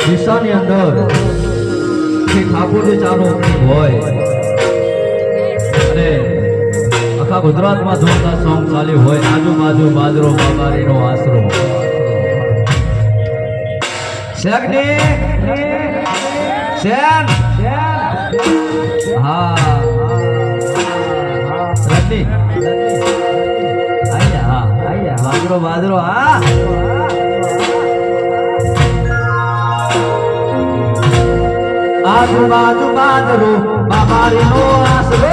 દિશાની અંદર ઠાકોરજી ચાનો હોય અને આખા ગુજરાતમાં જોરદાર સોંગ ચાલ્યું હોય આજુબાજુ બાજરો બાબારીનો આશરો હા બાજરો બાજરો હા આજુબાજુ બાજરો બાબારીનો આશરો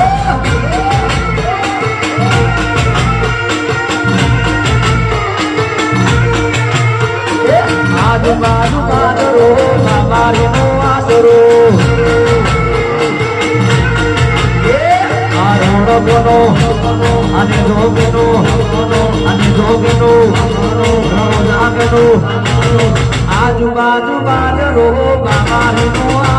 આજુબાજુ બાજરો બાબારીનો આશરો આ રોડગોનો અને જોગીનો રોજાગનો આજુબાજુ બાજરો બાબારીનો